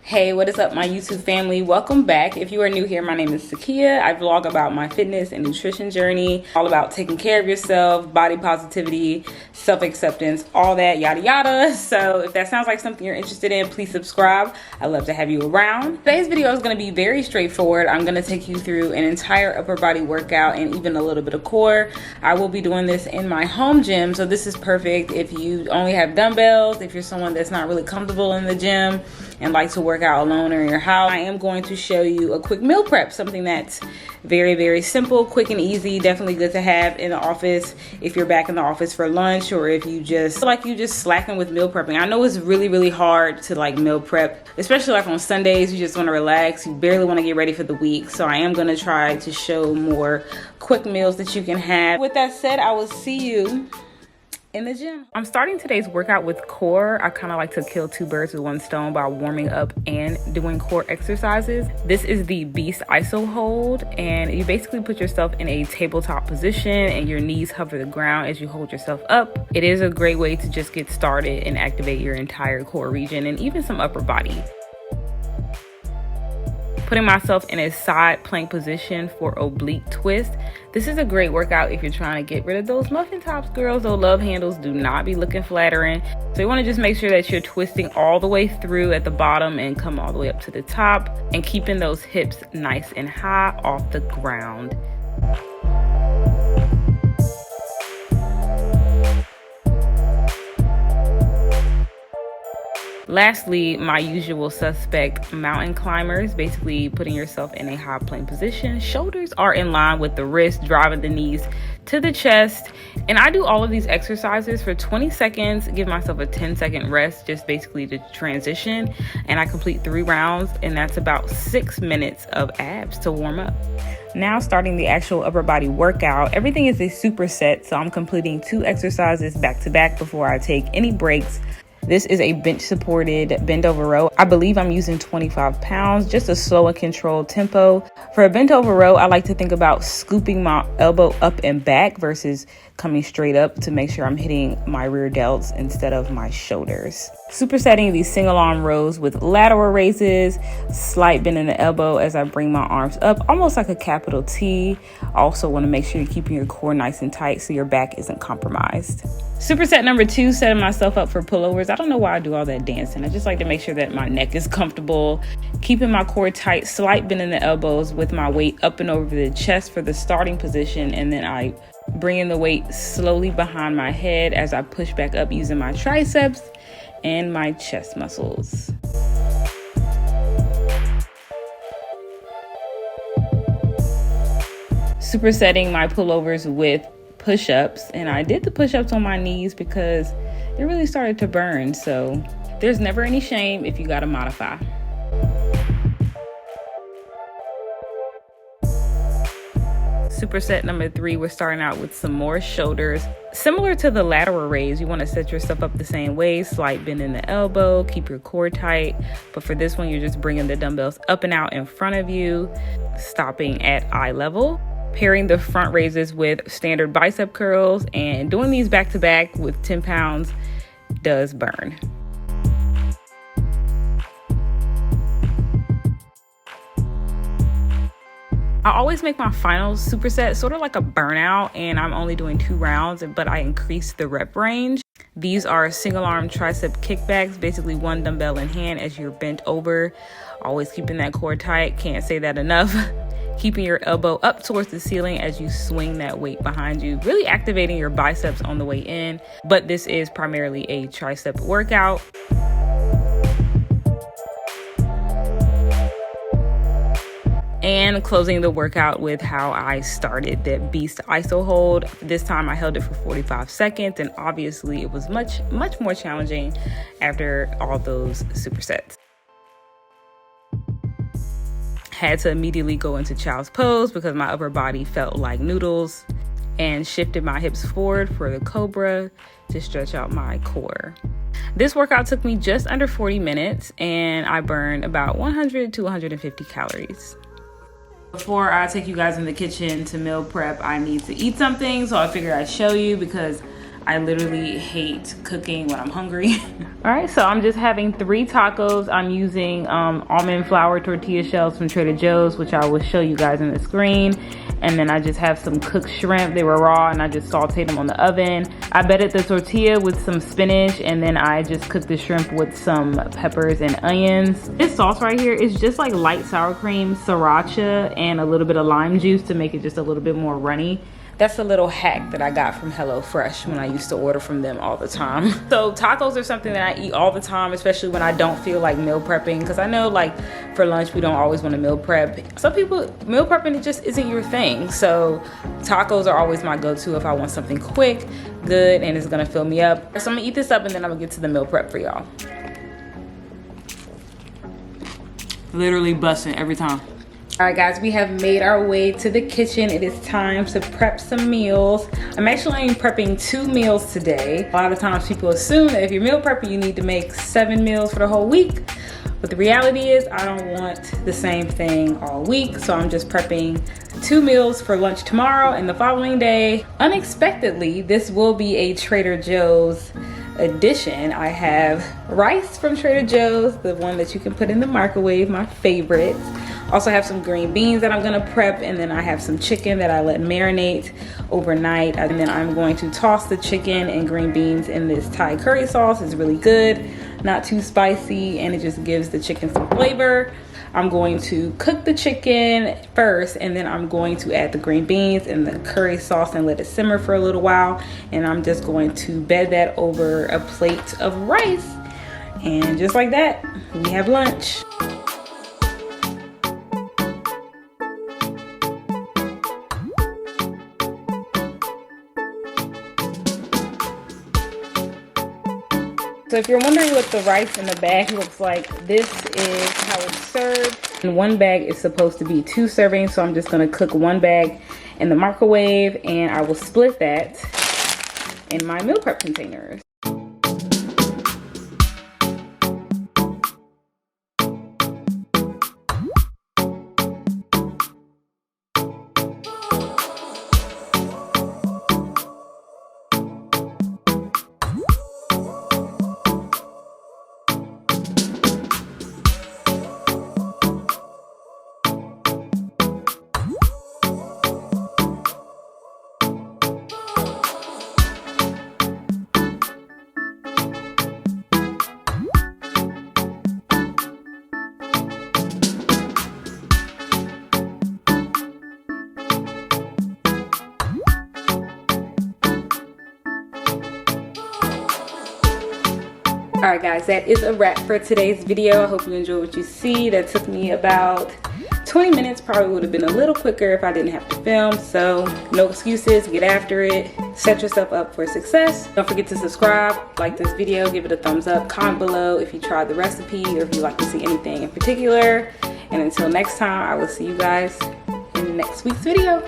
Hey, what is up, my YouTube family? Welcome back. If you are new here, my name is Sekia. I vlog about my fitness and nutrition journey, all about taking care of yourself, body positivity, self-acceptance, all that yada yada. So if that sounds like something you're interested in, please subscribe. I'd love to have you around. Today's video is going to be very straightforward. I'm going to take you through an entire upper body workout and even a little bit of core. I will be doing this in my home gym, so this is perfect if you only have dumbbells, if you're someone that's not really comfortable in the gym and like to work out alone or in your house. I am going to show you a quick meal prep, something that's very, very simple, quick and easy, definitely good to have in the office if you're back in the office for lunch, or if you just feel like you just slacking with meal prepping. I know it's really, really hard to like meal prep, especially like on Sundays. You just want to relax, you barely want to get ready for the week. So I am going to try to show more quick meals that you can have. With that said, I will see you in the gym. I'm starting today's workout with core. I kind of like to kill two birds with one stone by warming up and doing core exercises. This is the Beast ISO hold, and you basically put yourself in a tabletop position and your knees hover the ground as you hold yourself up. It is a great way to just get started and activate your entire core region and even some upper body. Putting myself in a side plank position for oblique twist. This is a great workout if you're trying to get rid of those muffin tops, girls. Those love handles do not be looking flattering. So you want to just make sure that you're twisting all the way through at the bottom and come all the way up to the top, and keeping those hips nice and high off the ground. Lastly, my usual suspect, mountain climbers, basically putting yourself in a high plank position. Shoulders are in line with the wrist, driving the knees to the chest. And I do all of these exercises for 20 seconds, give myself a 10-second rest, just basically to transition. And I complete 3 rounds, and that's about 6 minutes of abs to warm up. Now starting the actual upper body workout. Everything is a superset, so I'm completing 2 exercises back to back before I take any breaks. This is a bench supported bend over row. I believe I'm using 25 pounds, just a slow and controlled tempo. For a bent over row, I like to think about scooping my elbow up and back versus coming straight up to make sure I'm hitting my rear delts instead of my shoulders. Supersetting these single arm rows with lateral raises, slight bend in the elbow as I bring my arms up, almost like a capital T. Also want to make sure you're keeping your core nice and tight so your back isn't compromised. Superset number 2, setting myself up for pullovers. I don't know why I do all that dancing. I just like to make sure that my neck is comfortable, keeping my core tight, slight bend in the elbows with my weight up and over the chest for the starting position, and then I bring in the weight slowly behind my head as I push back up using my triceps and my chest muscles. Supersetting my pullovers with push-ups, and I did the push-ups on my knees because they really started to burn, so there's never any shame if you gotta modify. Superset number 3, we're starting out with some more shoulders. Similar to the lateral raise, you want to set yourself up the same way, slight bend in the elbow, keep your core tight. But for this one, you're just bringing the dumbbells up and out in front of you, stopping at eye level. Pairing the front raises with standard bicep curls, and doing these back to back with 10 pounds does burn. I always make my final superset sort of like a burnout, and I'm only doing 2 rounds, but I increase the rep range. These are single arm tricep kickbacks, basically 1 dumbbell in hand as you're bent over, always keeping that core tight. Can't say that enough. Keeping your elbow up towards the ceiling as you swing that weight behind you, really activating your biceps on the way in. But this is primarily a tricep workout. And closing the workout with how I started, that Beast ISO hold. This time I held it for 45 seconds, and obviously it was much more challenging after all those supersets. Had to immediately go into child's pose because my upper body felt like noodles, and shifted my hips forward for the cobra to stretch out my core. This workout took me just under 40 minutes, and I burned about 100 to 150 calories. Before I take you guys in the kitchen to meal prep, I need to eat something, so I figured I'd show you because I literally hate cooking when I'm hungry. All right, so I'm just having 3 tacos. I'm using almond flour tortilla shells from Trader Joe's, which I will show you guys on the screen. And then I just have some cooked shrimp. They were raw and I just sauteed them on the oven. I bedded the tortilla with some spinach, and then I just cooked the shrimp with some peppers and onions. This sauce right here is just like light sour cream, sriracha, and a little bit of lime juice to make it just a little bit more runny. That's a little hack that I got from HelloFresh when I used to order from them all the time. So tacos are something that I eat all the time, especially when I don't feel like meal prepping. Because I know like for lunch, we don't always want to meal prep. Some people, meal prepping, it just isn't your thing. So tacos are always my go-to if I want something quick, good, and it's gonna fill me up. So I'm gonna eat this up and then I'm gonna get to the meal prep for y'all. Literally busting every time. All right, guys, we have made our way to the kitchen. It is time to prep some meals. I'm actually prepping 2 meals today. A lot of times people assume that if you're meal prepping, you need to make 7 meals for the whole week. But the reality is I don't want the same thing all week. So I'm just prepping 2 meals for lunch tomorrow and the following day. Unexpectedly, this will be a Trader Joe's edition. I have rice from Trader Joe's, the one that you can put in the microwave, my favorite. Also have some green beans that I'm gonna prep, and then I have some chicken that I let marinate overnight, and then I'm going to toss the chicken and green beans in this Thai curry sauce. It's really good, not too spicy, and it just gives the chicken some flavor. I'm going to cook the chicken first, and then I'm going to add the green beans and the curry sauce and let it simmer for a little while, and I'm just going to bed that over a plate of rice, and just like that, we have lunch. So if you're wondering what the rice in the bag looks like, this is how it's served. And 1 bag is supposed to be 2 servings, so I'm just gonna cook 1 bag in the microwave, and I will split that in my meal prep containers. Alright guys, that is a wrap for today's video. I hope you enjoyed what you see. That took me about 20 minutes. Probably would have been a little quicker if I didn't have to film. So no excuses, get after it. Set yourself up for success. Don't forget to subscribe, like this video, give it a thumbs up, comment below if you tried the recipe or if you'd like to see anything in particular. And until next time, I will see you guys in next week's video.